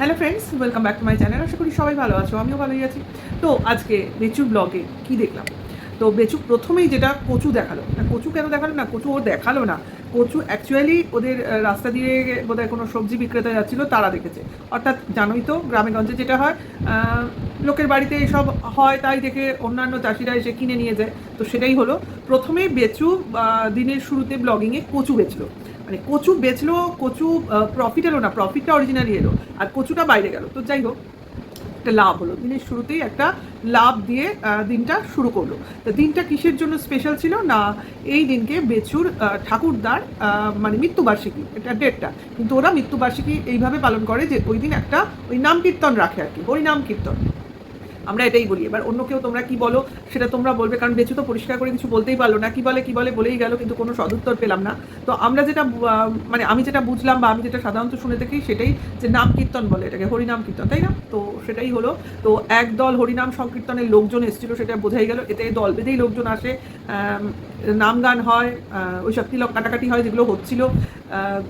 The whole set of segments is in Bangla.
Hello friends, welcome back to my channel. আশা করি সবাই ভালো আছো, আমিও ভালোই আছি। তো আজকে বেচুর ব্লগে কি দেখলাম, তো বেচু প্রথমেই যেটা কচু দেখালো, না কচু কেন দেখালো না, কচু ও দেখালো না, কচু অ্যাকচুয়ালি ওদের রাস্তা দিয়ে বোধহয় কোনো সবজি বিক্রেতা যাচ্ছিলো, তারা দেখেছে। অর্থাৎ জানোই তো গ্রামে গঞ্জে যেটা হয়, লোকের বাড়িতে এসব হয়, তাই দেখে অন্যান্য চাষিরা এসে কিনে নিয়ে যায়। তো সেটাই হলো, প্রথমেই বেচু দিনের শুরুতে ব্লগিংয়ে কচু বেচলো, মানে কচু বেচলো, কচু প্রফিট এলো না, প্রফিটটা অরিজিনালি এলো আর কচুটা বাইরে গেল। তো যাই হোক, একটা লাভ হলো, দিনের শুরুতেই একটা লাভ দিয়ে দিনটা শুরু করলো। তো দিনটা কিসের জন্য স্পেশাল ছিল না, এই দিনকে বেচুর ঠাকুরদার মানে মৃত্যুবার্ষিকী, এটা ডেটটা, কিন্তু ওরা মৃত্যুবার্ষিকী এইভাবে পালন করে যে ওই দিন একটা ওই নাম কীর্তন রাখে আর কি, হরিনাম কীর্তন, আমরা এটাই বলি। এবার অন্য কেউ তোমরা কি বলো সেটা তোমরা বলবে, কারণ বেচু তো পরিষ্কার করে কিছু বলতেই পারলো না, কি বলে বলেই গেল, কিন্তু কোনো সদুত্তর পেলাম না। তো আমরা যেটা মানে আমি যেটা বুঝলাম বা আমি যেটা সাধারণত শুনে থাকি সেটাই, যে নাম কীর্তন বলে এটাকে, হরিনাম কীর্তন, তাই না? তো সেটাই হলো। তো একদল হরিনাম সংকীর্তনের লোকজন এসেছিলো, সেটা বোঝাই গেল। এতে দল বেঁধেই লোকজন আসে, নাম গান হয়, ওইসব তিলক কাটাকাটি হয় যেগুলো হচ্ছিল।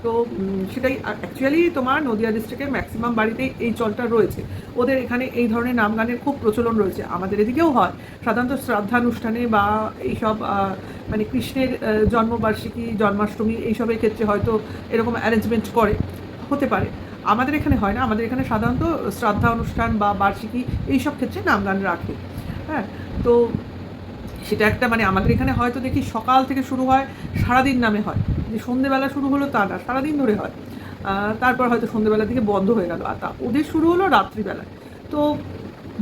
তো সেটাই অ্যাকচুয়ালি তোমার নদিয়া ডিস্ট্রিক্টের ম্যাক্সিমাম বাড়িতেই এই চলটা রয়েছে। ওদের এখানে এই ধরনের নাম গানের খুব প্রচলন রয়েছে, আমাদের এদিকেও হয় সাধারণত শ্রাদ্ধানুষ্ঠানে বা এইসব মানে কৃষ্ণের জন্মবার্ষিকী, জন্মাষ্টমী এইসবের ক্ষেত্রে হয়তো এরকম অ্যারেঞ্জমেন্ট করে, হতে পারে। আমাদের এখানে হয় না, আমাদের এখানে সাধারণত শ্রাদ্ধা অনুষ্ঠান বা বার্ষিকী এইসব ক্ষেত্রে নাম গান রাখে। হ্যাঁ, তো সেটা একটা মানে আমাদের এখানে হয়তো দেখি সকাল থেকে শুরু হয়, সারাদিন নামে হয়, যে সন্ধেবেলা শুরু হলো তা না, সারাদিন ধরে হয়। তারপর হয়তো সন্ধেবেলার দিকে বন্ধ হয়ে গেল, আর তা ওদের শুরু হলো রাত্রিবেলায়। তো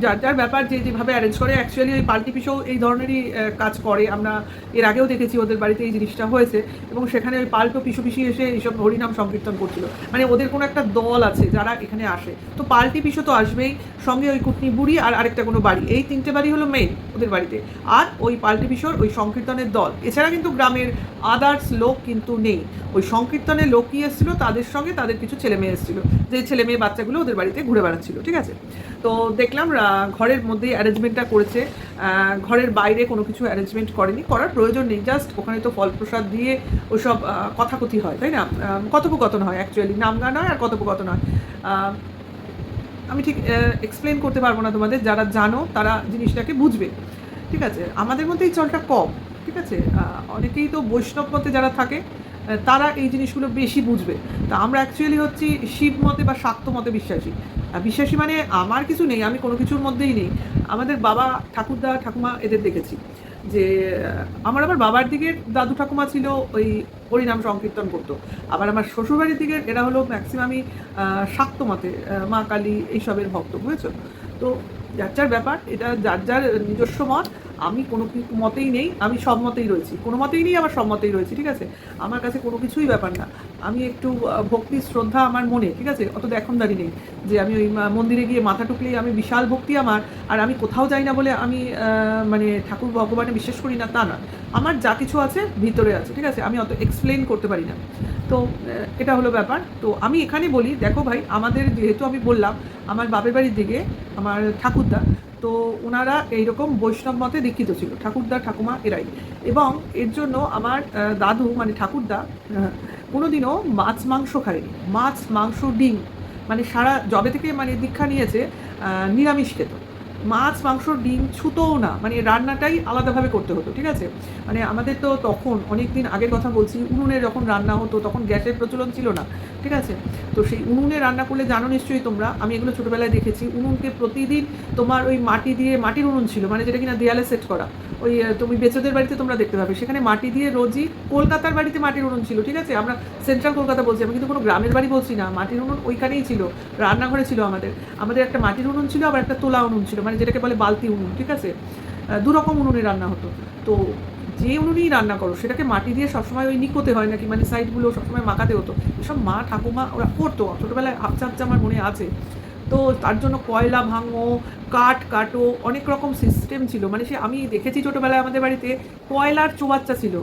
যার যার ব্যাপার, যে যেভাবে অ্যারেঞ্জ করে। অ্যাকচুয়ালি ওই পাল্টি পিসেও এই ধরনেরই কাজ করে, আমরা এর আগেও দেখেছি ওদের বাড়িতে এই জিনিসটা হয়েছে, এবং সেখানে ওই পাল্টো পিসি এসে এইসব হরিনাম সংকীর্তন করছিল। মানে ওদের কোনো একটা দল আছে যারা এখানে আসে, তো পাল্টি পিসও তো আসবেই, সঙ্গে ওই কুটনি বুড়ি আর আরেকটা কোনো বাড়ি, এই তিনটে বাড়ি হলো মেইন ওদের বাড়িতে, আর ওই পাল্টি পিসোর ওই সংকীর্তনের দল। এছাড়া কিন্তু গ্রামের আদার্স লোক কিন্তু নেই। ওই সংকীর্তনের লোকই এসেছিলো, তাদের সঙ্গে তাদের কিছু ছেলে মেয়ে এসেছিলো, যে ছেলে মেয়ে বাচ্চাগুলো ওদের বাড়িতে ঘুরে বেড়াচ্ছিল, ঠিক আছে? তো দেখলাম ঘরের মধ্যেই অ্যারেঞ্জমেন্টটা করেছে, ঘরের বাইরে কোনো কিছু অ্যারেঞ্জমেন্ট করেনি, করার প্রয়োজন নেই। জাস্ট ওখানে তো ফল প্রসাদ দিয়ে ওইসব কথাকথি হয়, তাই না? কথোপকথন হয়, অ্যাকচুয়ালি নাম গান হয় আর কথোপকথন হয়। আমি ঠিক এক্সপ্লেন করতে পারবো না তোমাদের, যারা জানো তারা জিনিসটাকে বুঝবে, ঠিক আছে? আমাদের মধ্যে এই চলটা কম, ঠিক আছে? অনেকেই তো বৈষ্ণব মতে যারা থাকে তারা এই জিনিসগুলো বেশি বুঝবে। তা আমরা অ্যাকচুয়ালি হচ্ছি শিব মতে বা শাক্ত মতে বিশ্বাসী। বিশ্বাসী মানে আমার কিছু নেই, আমি কোনো কিছুর মধ্যেই নেই। আমাদের বাবা, ঠাকুরদা, ঠাকুমা এদের দেখেছি যে আমার আবার বাবার দিকের দাদু ঠাকুমা ছিল ওই হরিনাম সংকীর্তন করতো। আবার আমার শ্বশুরবাড়ির দিকের এরা হলো ম্যাক্সিমামই শাক্ত মতে, মা কালী এইসবের ভক্ত, বুঝেছো? তো যার যার ব্যাপার, এটা যার যার নিজস্ব মত। আমি কোনো মতেই নেই, আমি সব মতেই রয়েছি, কোনো মতেই নেই, আবার সব মতেই রয়েছি, ঠিক আছে? আমার কাছে কোনো কিছুই ব্যাপার না। আমি একটু ভক্তি শ্রদ্ধা আমার মনে, ঠিক আছে? অত দেখনদারি নেই যে আমি ওই মন্দিরে গিয়ে মাথা টুকলেই আমি বিশাল ভক্তি আমার, আর আমি কোথাও যাই না বলে আমি মানে ঠাকুর ভগবানে বিশ্বাস করি না, তা না। আমার যা কিছু আছে ভিতরে আছে, ঠিক আছে? আমি অত এক্সপ্লেন করতে পারি না। তো এটা হলো ব্যাপার। তো আমি এখানে বলি, দেখো ভাই, আমাদের যেহেতু আমি বললাম আমার বাপের বাড়ির দিকে আমার ঠাকুরদা, তো ওনারা এইরকম বৈষ্ণব মতে দীক্ষিত ছিল, ঠাকুরদা ঠাকুমা এরাই। এবং এর জন্য আমার দাদু মানে ঠাকুরদা কোনোদিনও মাছ মাংস খায়নি, মাছ মাংস ডিম, মানে সারা জবে থেকে মানে দীক্ষা নিয়েছে নিরামিষ খেত, মাছ মাংস ডিম ছুতোও না, মানে রান্নাটাই আলাদাভাবে করতে হতো, ঠিক আছে? মানে আমাদের তো তখন অনেক দিন আগের কথা বলছি, উনুনে যখন রান্না হতো তখন গ্যাসের প্রচলন ছিল না, ঠিক আছে? তো সেই উনুনে রান্না করলে জানো নিশ্চয়ই তোমরা, আমি এগুলো ছোটোবেলায় দেখেছি, উনুনকে প্রতিদিন তোমার ওই মাটি দিয়ে, মাটির উনুন ছিল, মানে যেটা কিনা দেয়ালে সেট করা, ওই তুমি বেচোদের বাড়িতে তোমরা দেখতে পাবে, সেখানে মাটি দিয়ে রোজই, কলকাতার বাড়িতে মাটির উনুন ছিল, ঠিক আছে? আমরা সেন্ট্রাল কলকাতা বলছি, আমি কিন্তু কোনো গ্রামের বাড়ি বলছি না, মাটির উনুন ওইখানেই ছিল, রান্নাঘরে ছিল আমাদের। আমাদের একটা মাটির উনুন ছিল, আবার একটা তোলা উনুন ছিল, মানে যেটাকে বলে বালতি উনুন, ঠিক আছে? দুরকম উনুনে রান্না হতো। তো যে উনুনেই রান্না করো সেটাকে মাটি দিয়ে সবসময় ওই নিকোতে হয় নাকি, মানে সাইডগুলো সবসময় মাখাতে হতো, এসব মা ঠাকুমা ওরা করতো, ছোটোবেলায় হাফচা হাফচা আমার মনে আছে। তো তার জন্য কয়লা ভাঙো, কাঠ কাটো, অনেক রকম সিস্টেম ছিল, মানে সে আমি দেখেছি ছোটোবেলায় আমাদের বাড়িতে কয়লার চৌবাচ্চা ছিল,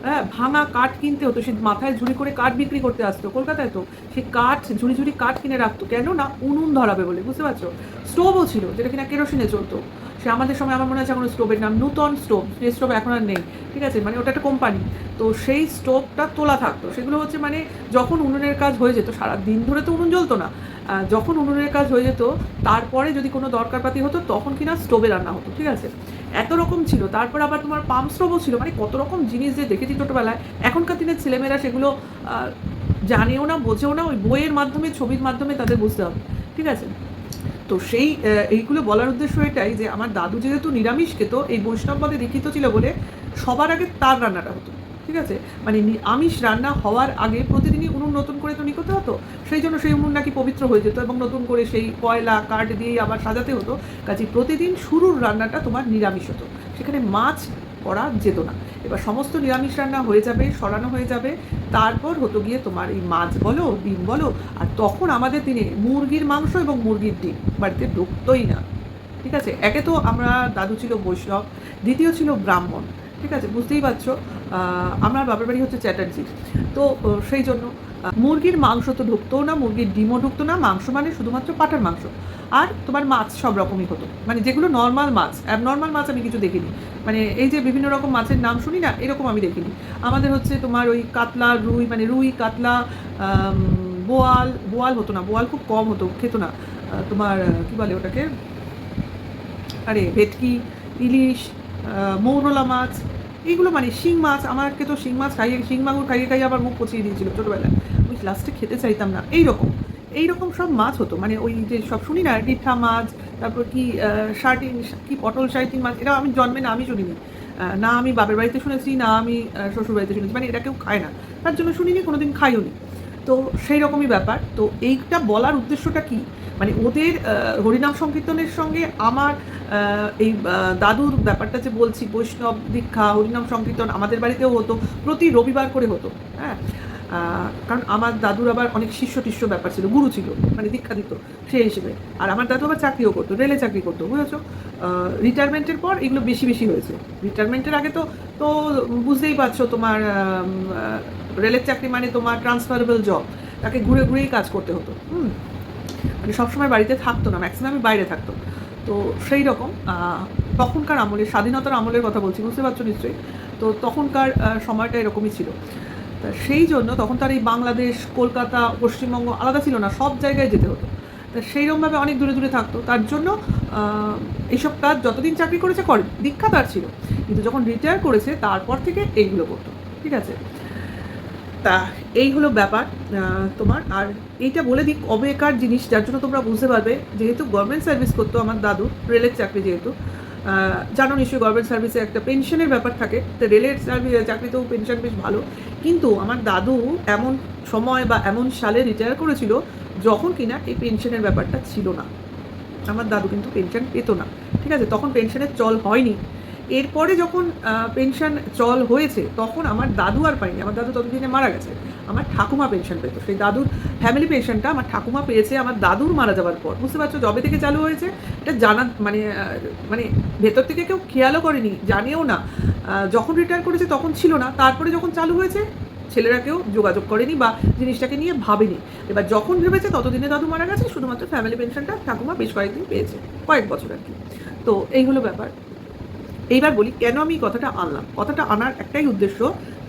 হ্যাঁ, ভাঙা কাঠ কিনতে হতো, সে মাথায় ঝুড়ি করে কাঠ বিক্রি করতে আসতো কলকাতায়, তো সে কাঠ ঝুড়ি ঝুড়ি কাঠ কিনে রাখতো, কেন না উনুন ধরাবে বলে, বুঝতে পারছো? স্টোভও ছিল যেটা কিনা কেরোসিনে চলতো। সে আমাদের সময় আমার মনে আছে এখন স্টোভের নাম নূতন স্টোভ, যে স্টোভ এখন আর নেই, ঠিক আছে, মানে ওটা একটা কোম্পানি। তো সেই স্টোভটা তোলা থাকতো, সেগুলো হচ্ছে মানে যখন উনুনের কাজ হয়ে যেত, সারা দিন ধরে তো উনুন জ্বলতো না, যখন উনুনের কাজ হয়ে যেত তারপরে যদি কোনো দরকারপাতি হতো তখন কিনা স্টোভে রান্না হতো, ঠিক আছে। এত রকম ছিল। তারপর আবার তোমার পাম্প স্টোভও ছিল, মানে কত রকম জিনিস যে দেখেছি ছোটোবেলায়। এখনকার দিনের ছেলেমেয়েরা সেগুলো জানেও না, বোঝেও না, ওই বইয়ের মাধ্যমে, ছবির মাধ্যমে তাদের বুঝতে হবে, ঠিক আছে। তো সেই এইগুলো বলার উদ্দেশ্য এটাই যে আমার দাদু যেহেতু নিরামিষ খেত, এই বৈষ্ণববাদে দীক্ষিত ছিল বলে সবার আগে তার রান্নাটা হতো, ঠিক আছে। মানে আমিষ রান্না হওয়ার আগে প্রতিদিনই উনুন নতুন করে তৈরি করতে হতো, সেই জন্য সেই উনুন নাকি পবিত্র হয়ে যেত এবং নতুন করে সেই কয়লা কাঠ দিয়েই আবার সাজাতে হতো। কাজে প্রতিদিন শুরুর রান্নাটা তোমার নিরামিষ হতো, সেখানে মাছ করা যেত না। এবার সমস্ত নিরামিষ রান্না হয়ে যাবে, সরানো হয়ে যাবে, তারপর হতো গিয়ে তোমার এই মাছ বলো, ডিম বলো। আর তখন আমাদের দিনে মুরগির মাংস এবং মুরগির ডিম বাড়িতে ঢুকতোই না, ঠিক আছে। একে তো আমরা দাদু ছিল বৈষ্ণব, দ্বিতীয় ছিল ব্রাহ্মণ, ঠিক আছে, বুঝতেই পারছো। আমার বাবার বাড়ি হচ্ছে চ্যাটার্জি, তো সেই জন্য মুরগির মাংস তো ঢুকতো না, মুরগির ডিমও ঢুকতো না। মাংস মানে শুধুমাত্র পাঁঠার মাংস, আর তোমার মাছ সব রকমই হতো, মানে যেগুলো নর্মাল মাছ, অ্যাবনর্মাল মাছ আমি কিছু দেখিনি। মানে এই যে বিভিন্ন রকম মাছের নাম শুনি না, এরকম আমি দেখিনি। আমাদের হচ্ছে তোমার ওই কাতলা, রুই, মানে রুই, কাতলা, বোয়াল, বোয়াল হতো না, বোয়াল খুব কম হতো, খেতো না। তোমার কী বলে ওটাকে, আরে ভেটকি, ইলিশ, মৌরলা মাছ, এইগুলো মানে শিং মাছ। আমাকে তো শিং মাছ খাইয়ে, শিং মাগুর খাইয়ে খাইয়ে আবার মুখ পচিয়ে দিয়েছিল ছোটোবেলায়, ওই লাস্টে খেতে চাইতাম না। এইরকম সব মাছ হতো, মানে ওই যে সব শুনি না, রিঠা মাছ, তারপর কি শার্টিন, কি পটল শার্টিন মাছ, এটা আমি জন্মে না আমি শুনিনি, না আমি বাপের বাড়িতে শুনেছি, না আমি শ্বশুর বাড়িতে শুনেছি, মানে এটা কেউ খায় না, তার জন্য শুনিনি, কোনোদিন খাইও নি। তো সেই রকমই ব্যাপার। তো এইটা বলার উদ্দেশ্যটা কি, মানে ওদের হরিনাম সংকীর্তনের সঙ্গে আমার এই দাদুর ব্যাপারটা যে বলছি, বৈষ্ণব দীক্ষা, হরিনাম সংকীর্তন আমাদের বাড়িতেও হতো, প্রতি রবিবার করে হতো, হ্যাঁ। কারণ আমার দাদুর আবার অনেক শিষ্য টিষ্য ব্যাপার ছিল, গুরু ছিল, মানে দীক্ষা দিত সেই হিসেবে। আর আমার দাদু আবার চাকরিও করতো, রেলে চাকরি করতো, বুঝেছো। রিটায়ারমেন্টের পর এগুলো বেশি বেশি হয়েছে। রিটায়ারমেন্টের আগে তো তো বুঝতেই পারছো, তোমার রেলের চাকরি মানে তোমার ট্রান্সফারেবল জব, তাকে ঘুরে ঘুরেই কাজ করতে হতো, মানে সবসময় বাড়িতে থাকতো না, ম্যাক্সিমামই বাইরে থাকতো। তো সেই রকম তখনকার আমলে, স্বাধীনতার আমলের কথা বলছি, বুঝতে পারছো নিশ্চয়ই। তো তখনকার সময়টা এরকমই ছিল। তা সেই জন্য তখন তার এই বাংলাদেশ, কলকাতা, পশ্চিমবঙ্গ আলাদা ছিল না, সব জায়গায় যেতে হতো। তা সেইরকমভাবে অনেক দূরে দূরে থাকতো, তার জন্য এইসব কাজ যতদিন চাকরি করেছে করে, দীক্ষা তার ছিল। কিন্তু যখন রিটায়ার করেছে তারপর থেকে এইগুলো করতো, ঠিক আছে। তা এই হলো ব্যাপার তোমার। আর এইটা বলে দিই অবেকার জিনিস, যার জন্য তোমরা বুঝতে পারবে, যেহেতু গভর্নমেন্ট সার্ভিস করতো আমার দাদু, রেলের চাকরি যেহেতু, জানো নিশ্চয়ই গভর্নমেন্ট সার্ভিসে একটা পেনশনের ব্যাপার থাকে, তো রেলের চাকরিতেও পেনশন বেশ ভালো। কিন্তু আমার দাদু এমন সময় বা এমন সালে রিটায়ার করেছিল যখন কিনা এই পেনশনের ব্যাপারটা ছিল না। আমার দাদু কিন্তু পেনশন পেতো না, ঠিক আছে, তখন পেনশনের চল হয়নি। এরপরে যখন পেনশন চল হয়েছে তখন আমার দাদু আর পায়নি, আমার দাদু ততদিনে মারা গেছে, আমার ঠাকুমা পেনশন পেত। সেই দাদুর ফ্যামিলি পেনশনটা আমার ঠাকুমা পেয়েছে আমার দাদুর মারা যাওয়ার পর, বুঝতে পারছো, জবে থেকে চালু হয়েছে এটা জানা, মানে মানে ভেতর থেকে কেউ খেয়ালও করেনি, জানেও না। যখন রিটায়ার করেছে তখন ছিল না, তারপরে যখন চালু হয়েছে ছেলেরা কেউ যোগাযোগ করেনি বা জিনিসটাকে নিয়ে ভাবেনি। এবার যখন ভেবেছে ততদিনে দাদু মারা গেছে, শুধুমাত্র ফ্যামিলি পেনশনটা ঠাকুমা বেশ কয়েকদিন পেয়েছে, কয়েক বছর আর কি। তো এই হলো ব্যাপার। এইবার বলি কেন আমি কথাটা আনলাম। কথাটা আনার একটাই উদ্দেশ্য,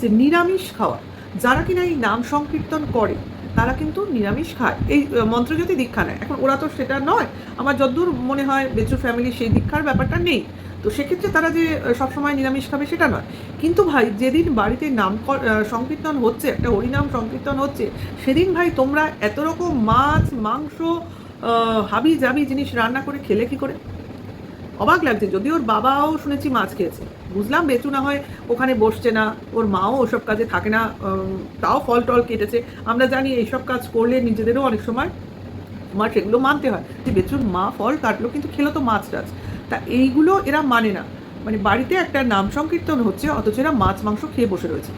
যে নিরামিষ খাওয়া, যারা কিনা এই নাম সংকীর্তন করে তারা কিন্তু নিরামিষ খায়, এই মন্ত্রজ্যোতি দীক্ষা নেয়। এখন ওরা তো সেটা নয়, আমার যতদূর মনে হয় বেচুর ফ্যামিলি সেই দীক্ষার ব্যাপারটা নেই, তো সেক্ষেত্রে তারা যে সবসময় নিরামিষ খাবে সেটা নয়। কিন্তু ভাই যেদিন বাড়িতে নাম সংকীর্তন হচ্ছে, একটা হরিনাম সংকীর্তন হচ্ছে, সেদিন ভাই তোমরা এত রকম মাছ, মাংস, হাবি জাবি জিনিস রান্না করে খেলে কি করে? অবাক লাগছে। যদি ওর বাবাও শুনেছি মাছ খেয়েছে, বুঝলাম বেচু না হয় ওখানে বসছে না, ওর মাও ওসব কাজে থাকে না, তাও ফল টল কেটেছে। আমরা জানি এইসব কাজ করলে নিজেদেরও অনেক সময় তোমার সেগুলো মানতে হয়, যে বেচুর মা ফল কাটলো কিন্তু খেলো তো মাছ টাছ। তা এইগুলো এরা মানে না, মানে বাড়িতে একটা নাম সংকীর্তন হচ্ছে অথচ এরা মাছ মাংস খেয়ে বসে রয়েছে।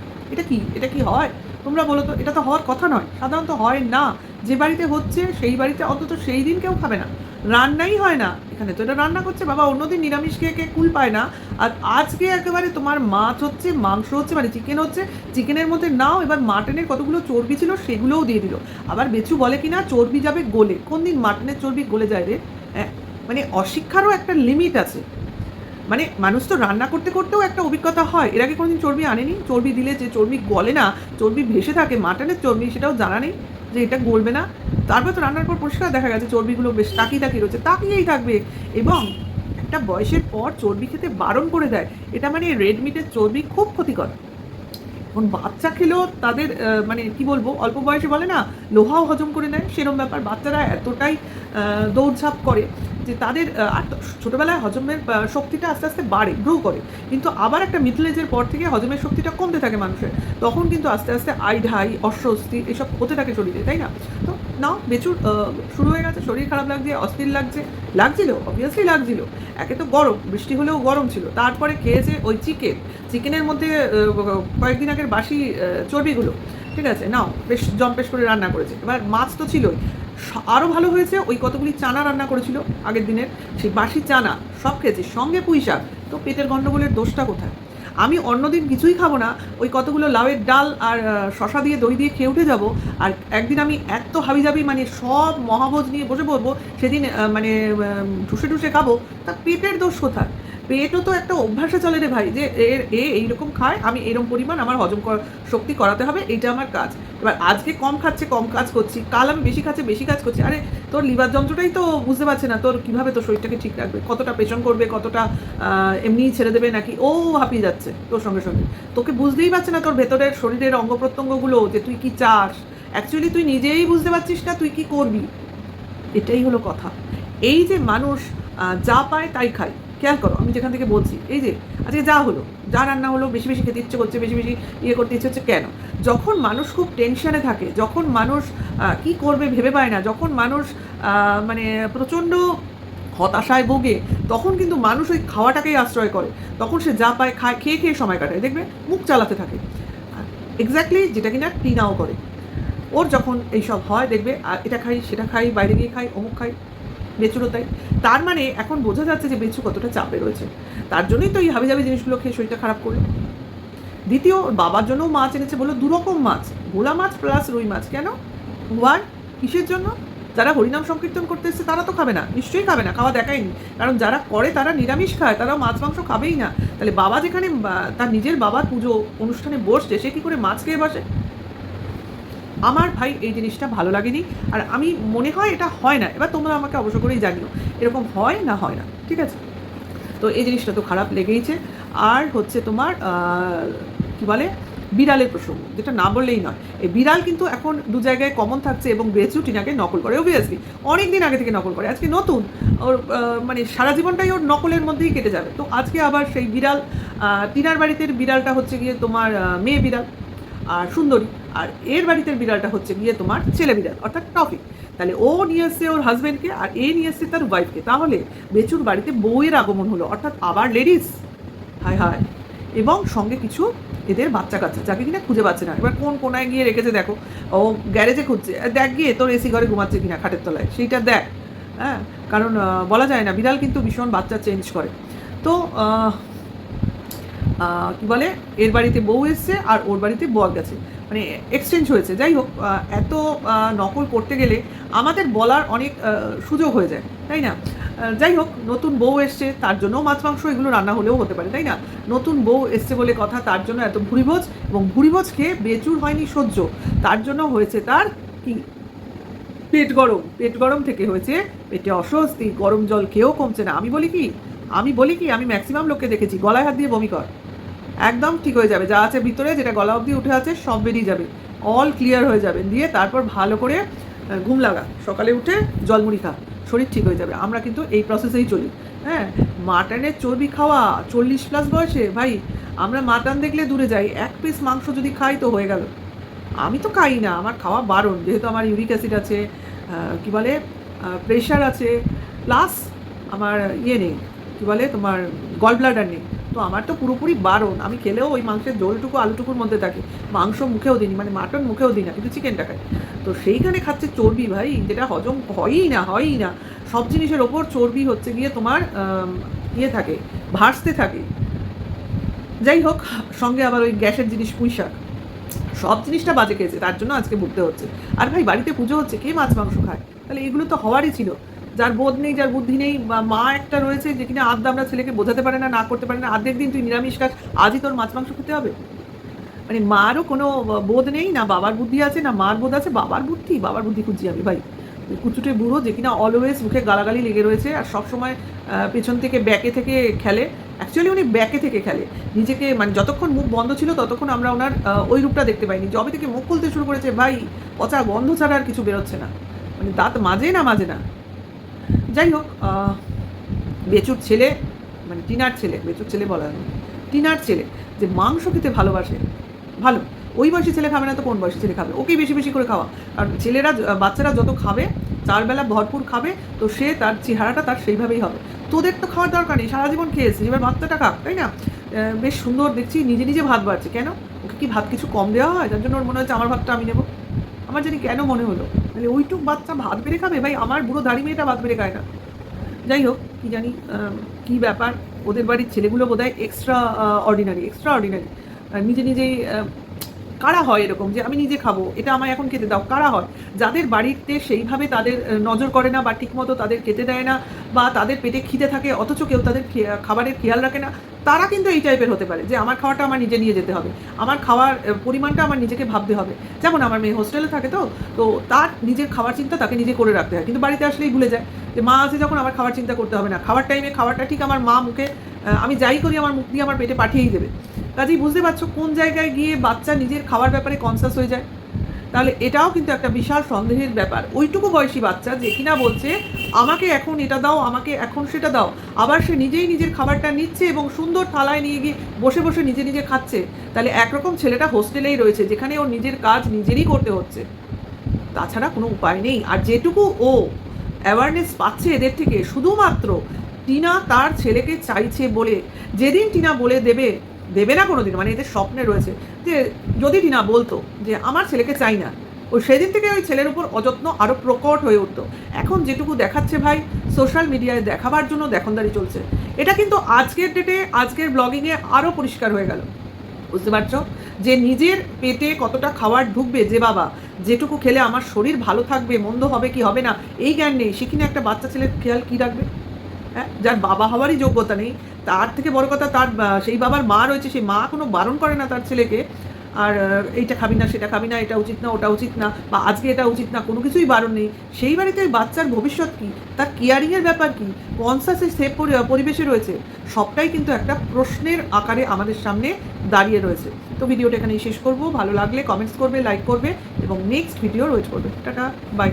এটা কি হয় তোমরা বলো তো? এটা তো হওয়ার কথা নয়, সাধারণত হয় না। যে বাড়িতে হচ্ছে সেই বাড়িতে অন্তত সেই দিন কেউ খাবে না, রান্নাই হয় না। এখানে তো এটা রান্না করছে বাবা, অন্যদিন নিরামিষ খেয়ে কে কুল পায় না, আর আজকে একেবারে তোমার মাছ হচ্ছে, মাংস হচ্ছে, মানে চিকেন হচ্ছে, চিকেনের মধ্যে নাও এবার মাটনের কতগুলো চর্বি ছিল সেগুলোও দিয়ে দিল। আবার বেচু বলে কি না চর্বি যাবে গলে, কোন দিন মাটনের চর্বি গলে যায় রে? হ্যাঁ, মানে অশিক্ষারও একটা লিমিট আছে। মানে মানুষ তো রান্না করতে করতেও একটা অভিজ্ঞতা হয়। এর আগে কোনোদিন চর্বি আনেনি? চর্বি দিলে যে চর্বি গলে না, চর্বি ভেসে থাকে মাটনের চর্বি, সেটাও জানা নেই যে এটা গলবে না। তারপর তো রান্নার পর পরিষ্কার দেখা গেছে চর্বিগুলো বেশ তাকিয়ে রয়েছে, তাকিয়েই থাকবে। এবং একটা বয়সের পর চর্বি খেতে বারণ করে দেয়। এটা মানে রেড মিটের চর্বি খুব ক্ষতিকর। এখন বাচ্চা খেলেও তাদের মানে কি বলবো, অল্প বয়সে বলে না লোহাও হজম করে নেয়, সেরকম ব্যাপার। বাচ্চারা এতটাই দৌড়ঝাঁপ করে যে তাদের আর ছোটোবেলায় হজমের শক্তিটা আস্তে আস্তে বাড়ে, গ্রো করে, কিন্তু আবার একটা মিডল এজের পর থেকে হজমের শক্তিটা কমতে থাকে মানুষের। তখন কিন্তু আস্তে আস্তে আইঢাই, অস্বস্তি এসব হতে থাকে শরীরে, তাই না? তো নাও বেচুর শুরু হয়ে গেছে, শরীর খারাপ লাগছে, অস্থির লাগছিল, অবভিয়াসলি লাগছিল। একে তো গরম, বৃষ্টি হলেও গরম ছিল, তারপরে খেয়েছে ওই চিকেনের মধ্যে কয়েকদিন আগের বাসি চর্বিগুলো, ঠিক আছে, নাও বেশ জম্পেশ করে রান্না করেছে। এবার মাছ তো ছিলই, আরও ভালো হয়েছে ওই কতগুলি চানা রান্না করেছিল আগের দিনের, সেই বাসি চানা সব খেয়েছি, সঙ্গে পুঁই শাক। তো পেটের গণ্ডগোলের দোষটা কোথায়? আমি অন্যদিন কিছুই খাবো না, ওই কতগুলো লাউয়ের ডাল আর শশা দিয়ে দই দিয়ে খেয়ে উঠে যাবো, আর একদিন আমি এত হাবিজাবি মানে সব মহাভোজ নিয়ে বসে পড়বো, সেদিন মানে ঠুসে খাবো। তা পেটের দোষ কোথায়? পেটও তো একটা অভ্যাসে চলে রে ভাই, যে এইরকম খায়, আমি এরকম পরিমাণ আমার হজম শক্তি করাতে হবে, এইটা আমার কাজ। এবার আজকে কম খাচ্ছে, কম কাজ করছি, কাল আমি বেশি খাচ্ছে, বেশি কাজ করছি। আরে তোর লিভার যন্ত্রটাই তো বুঝতে পারছে না তোর কীভাবে তোর শরীরটাকে ঠিক রাখবে, কতটা পেছন করবে, কতটা এমনিই ছেড়ে দেবে, নাকি ও হাঁপিয়ে যাচ্ছে তোর সঙ্গে সঙ্গে। তোকে বুঝতেই পারছে না তোর ভেতরের শরীরের অঙ্গ প্রত্যঙ্গগুলো, যে তুই কি চাস। অ্যাকচুয়ালি তুই নিজেই বুঝতে পারছিস না তুই কি করবি, এটাই হলো কথা। এই যে মানুষ যা পায় তাই খায়, খেয়াল করো আমি যেখান থেকে বলছি, এই যে আজকে যা হলো, যা রান্না হলো, বেশি বেশি খেতে ইচ্ছে করছে, বেশি বেশি করতে ইচ্ছে হচ্ছে। কেন? যখন মানুষ খুব টেনশনে থাকে, যখন মানুষ কি করবে ভেবে পায় না, যখন মানুষ মানে প্রচণ্ড হতাশায় ভোগে, তখন কিন্তু মানুষ ওই খাওয়াটাকেই আশ্রয় করে। তখন সে যা পায় খায়, খেয়ে সময় কাটায়, দেখবে মুখ চালাতে থাকে। এক্স্যাক্টলি যেটা কিনা টিনাও করে। ওর যখন এইসব হয় দেখবে এটা খাই, সেটা খাই, বাইরে গিয়ে খাই, অমুক খাই, বেচুরও তাই। তার মানে এখন বোঝা যাচ্ছে যে বেচু কতটা চাপে রয়েছে। তার জন্যই তো এই হাবিজাবি জিনিসগুলো খেয়ে শরীরটা খারাপ করলো। দ্বিতীয়, বাবার জন্যও মাছ এনেছে, বললো 2 রকম মাছ, ভোলা মাছ প্লাস রুই মাছ। কেন? ওয়ার কিসের জন্য? যারা হরিনাম সংকীর্তন করতে এসছে তারা তো খাবে না, নিশ্চয়ই খাবে না, খাওয়া দেখায়নি। কারণ যারা করে তারা নিরামিষ খায়, তারা মাছ মাংস খাবেই না। তাহলে বাবা যেখানে তার নিজের বাবার পুজো অনুষ্ঠানে বসছে, সে কী করে মাছ খেয়ে বসে? আমার ভাই এই জিনিসটা ভালো লাগেনি, আর আমি মনে হয় এটা হয় না। এবার তোমরা আমাকে অবশ্য করেই জানিও এরকম হয় না হয় না, ঠিক আছে? তো এই জিনিসটা তো খারাপ লেগেইছে। আর হচ্ছে তোমার কী বলে, বিড়ালের প্রসঙ্গ, যেটা না বললেই নয়। এই বিড়াল কিন্তু এখন 2 জায়গায় কমন থাকছে, এবং বেচু টিনাকে নকল করে, অবভিয়াসলি অনেক দিন আগে থেকে নকল করে, আজকে নতুন ওর মানে সারা জীবনটাই ওর নকলের মধ্যেই কেটে যাবে। তো আজকে আবার সেই বিড়াল, টিনার বাড়িতে বিড়ালটা হচ্ছে গিয়ে তোমার মেয়ে বিড়াল আর সুন্দরী, আর এর বাড়িতে বিড়ালটা হচ্ছে গিয়ে তোমার ছেলে বিড়াল, অর্থাৎ টফি। তাহলে ও নিয়ে এসছে ওর হাজব্যান্ডকে, আর এ নিয়ে এসছে তার ওয়াইফকে। তাহলে বেচুর বাড়িতে বউয়ের আগমন হলো, অর্থাৎ আবার লেডিস, হায় হায়, এবং সঙ্গে কিছু এদের বাচ্চা কাচ্চা, যাকে কিনা খুঁজে পাচ্ছে না। এবার কোন কোনায় গিয়ে রেখেছে দেখো, ও গ্যারেজে খুঁজছে, দেখ গিয়ে তোর এসি ঘরে ঘুমাচ্ছে কিনা খাটের তলায়, সেইটা দেখ। হ্যাঁ, কারণ বলা যায় না, বিড়াল কিন্তু ভীষণ বাচ্চা চেঞ্জ করে। তো কী বলে, এর বাড়িতে বউ এসছে আর ওর বাড়িতে বর গেছে, মানে এক্সচেঞ্জ হয়েছে। যাই হোক, এত নকল করতে গেলে আমাদের বলার অনেক সুযোগ হয়ে যায়, তাই না? যাই হোক, নতুন বউ এসছে, তার জন্যও মাছ মাংস এগুলো রান্না হলেও হতে পারে, তাই না? নতুন বউ এসছে বলে কথা, তার জন্য এত ভুরিভোজ, এবং ভুরিভোজ খেয়ে বেচুর হয়নি সহ্য, তার জন্য হয়েছে তার কি পেট গরম থেকে হয়েছে পেটে অস্বস্তি, গরম জল খেয়েও কমছে না। আমি বলি কি আমি ম্যাক্সিমাম লোককে দেখেছি গলায় হাত দিয়ে বমি কর, একদম ঠিক হয়ে যাবে, যা আছে ভিতরে, যেটা গলা অবধি উঠে আছে সব বেরিয়ে যাবে, অল ক্লিয়ার হয়ে যাবে। দিয়ে তারপর ভালো করে ঘুম লাগা, সকালে উঠে জলমুড়ি খা, শরীর ঠিক হয়ে যাবে। আমরা কিন্তু এই প্রসেসেই চলি। হ্যাঁ, মাটনের চর্বি খাওয়া 40+ বয়সে, ভাই আমরা মাটন দেখলে দূরে যাই, 1 পিস মাংস যদি খাই তো হয়ে গেল। আমি তো খাই না, আমার খাওয়া বারণ, যেহেতু আমার ইউরিক অ্যাসিড আছে, কী বলে প্রেশার আছে, প্লাস আমার নেই, কী বলে তোমার গল ব্লাডার নেই। তো আমার তো পুরোপুরি বারণ, আমি খেলেও ওই মাংসের ঝোলটুকু আলুটুকুর মধ্যে থাকে, মাংস মুখেও দিই, মানে মাটন মুখেও দিই না, কিন্তু চিকেনটা খাই। তো সেইখানে খাচ্ছে চর্বি ভাই, যেটা হজম হয়ই না। সব জিনিসের ওপর চর্বি হচ্ছে গিয়ে তোমার থাকে, ভাসতে থাকে। যাই হোক, সঙ্গে আবার ওই গ্যাসের জিনিস পুঁই শাক, সব জিনিসটা বাজে খেয়েছে, তার জন্য আজকে ভুগতে হচ্ছে। আর ভাই বাড়িতে পুজো হচ্ছে, কে মাছ মাংস খায়? তাহলে এগুলো তো হওয়ারই ছিল। যার বোধ নেই, যার বুদ্ধি নেই, বা মা একটা রয়েছে যে কিনা আধ দামড়া ছেলেকে বোঝাতে পারে না, না করতে পারে না, আর্ধেক দিন তুই নিরামিষ খাস, আজই তোর মাছ মাংস খেতে হবে। মানে মারও কোনো বোধ নেই, না বাবার বুদ্ধি আছে, না মার বোধ আছে। বাবার বুদ্ধি খুঁজছি আমি ভাই। কুচুটে বুড়ো যে কিনা অলওয়েজ মুখে গালাগালি লেগে রয়েছে, আর সবসময় পেছন থেকে ব্যাকে থেকে খেলে। অ্যাকচুয়ালি উনি ব্যাকে থেকে খেলে নিজেকে, মানে যতক্ষণ মুখ বন্ধ ছিল ততক্ষণ আমরা ওনার ওই রূপটা দেখতে পাইনি। যবে থেকে মুখ খুলতে শুরু করেছে ভাই, পচা গন্ধ ছাড়া আর কিছু বেরোচ্ছে না, মানে দাঁত মাজে না। যাই হোক, বেচুর ছেলে, মানে টিনার ছেলে, বেচুর ছেলে বলা হয়, টিনার ছেলে যে মাংস খেতে ভালোবাসে, ভালো। ওই বয়সী ছেলে খাবে না তো কোন বয়সী ছেলে খাবে? ওকেই বেশি বেশি করে খাওয়া। কারণ ছেলেরা, বাচ্চারা যত খাবে, 4 বেলা ভরপুর খাবে, তো সে তার চেহারাটা তার সেইভাবেই হবে। তোদের তো খাওয়ার দরকার নেই, সারা জীবন খেয়েছে, এবার বাচ্চাটা খাক, তাই না? বেশ সুন্দর দেখছি, নিজে নিজে ভাত বাড়ছে। কেন? ওকে কি ভাত কিছু কম দেওয়া হয়? যার জন্য ওর মনে হচ্ছে আমার ভাতটা আমি নেবো। আমার জানি কেন মনে হলো, মানে ওইটুক বাচ্চা ভাত বেড়ে খাবে? ভাই, আমার বুড়ো দাড়ি মেয়েটা ভাত বেড়ে খায় না। যাই হোক, কি জানি কী ব্যাপার, ওদের বাড়ির ছেলেগুলো বোধহয় এক্সট্রা অর্ডিনারি। নিজে নিজেই কারা হয় এরকম যে আমি নিজে খাবো, এটা আমায় এখন খেতে দাও? কারা হয় যাদের বাড়িতে সেইভাবে তাদের নজর করে না, বা ঠিকমতো তাদের খেতে দেয় না, বা তাদের পেটে খিদে থাকে অথচ কেউ তাদের খাবারের খেয়াল রাখে না? তারা কিন্তু এই টাইপের হতে পারে যে আমার খাওয়াটা আমার নিজে নিয়ে যেতে হবে, আমার খাওয়ার পরিমাণটা আমার নিজেকে ভাবতে হবে। যেমন আমার মেয়ে হোস্টেলে থাকে, তো তার নিজের খাওয়ার চিন্তা তাকে নিজে করে রাখতে হয়, কিন্তু বাড়িতে আসলেই ভুলে যায় যে মা আছে যখন, আমার খাওয়ার চিন্তা করতে হবে না। খাওয়ার টাইমে খাওয়াটা ঠিক আমার মা মুখে, আমি যাই করি আমার মুখ দিয়ে আমার পেটে পাঠিয়েই দেবে। কাজেই বুঝতে পারছো কোন জায়গায় গিয়ে বাচ্চা নিজের খাওয়ার ব্যাপারে কনসাস হয়ে যায়। তাহলে এটাও কিন্তু একটা বিশাল সন্দেহের ব্যাপার। ওইটুকু বয়সী বাচ্চা যে কিনা বলছে আমাকে এখন এটা দাও, আমাকে এখন সেটা দাও, আবার সে নিজেই নিজের খাবারটা নিচ্ছে এবং সুন্দর থালায় নিয়ে গিয়ে বসে বসে নিজে নিজে খাচ্ছে। তাহলে একরকম ছেলেটা হোস্টেলেই রয়েছে, যেখানে ওর নিজের কাজ নিজেরই করতে হচ্ছে, তাছাড়া কোনো উপায় নেই। আর যেটুকু ও অ্যাওয়ারনেস পাচ্ছে এদের থেকে, শুধুমাত্র টিনা তার ছেলেকে চাইছে বলে। যেদিন টিনা বলে দেবে না কোনো দিন, মানে এদের স্বপ্নে রয়েছে যে যদি টিনা বলতো যে আমার ছেলেকে চাই না, ও সেদিন থেকে ওই ছেলের উপর অযত্ন আরও প্রকট হয়ে উঠতো। এখন যেটুকু দেখাচ্ছে ভাই, সোশ্যাল মিডিয়ায় দেখাবার জন্য দেখনদারি চলছে। এটা কিন্তু আজকের ডেটে, আজকের ব্লগিংয়ে আরও পরিষ্কার হয়ে গেল। বুঝতে পারছো যে নিজের পেটে কতটা খাবার ঢুকবে, যে বাবা যেটুকু খেলে আমার শরীর ভালো থাকবে, মন্দ হবে কি হবে না এই জ্ঞান নেই, সে কিনা একটা বাচ্চা ছেলের খেয়াল কী রাখবে? হ্যাঁ, যার বাবা হওয়ারই যোগ্যতা নেই। তার থেকে বড় কথা, তার সেই বাবার মা রয়েছে, সেই মা কোনো বারণ করে না তার ছেলেকে, আর এইটা খাবি না, সেটা খাবি না, এটা উচিত না, ওটা উচিত না, বা আজকে এটা উচিত না, কোনো কিছুই বারণ নেই। সেই বাড়িতে বাচ্চার ভবিষ্যৎ কী, তার কেয়ারিংয়ের ব্যাপার কী, কনসাসে সেফ পরিবেশে রয়েছে, সবটাই কিন্তু একটা প্রশ্নের আকারে আমাদের সামনে দাঁড়িয়ে রয়েছে। তো ভিডিওটা এখানেই শেষ করবো। ভালো লাগলে কমেন্টস করবে, লাইক করবে এবং নেক্সট ভিডিও ওয়েট করবে। Tata, by.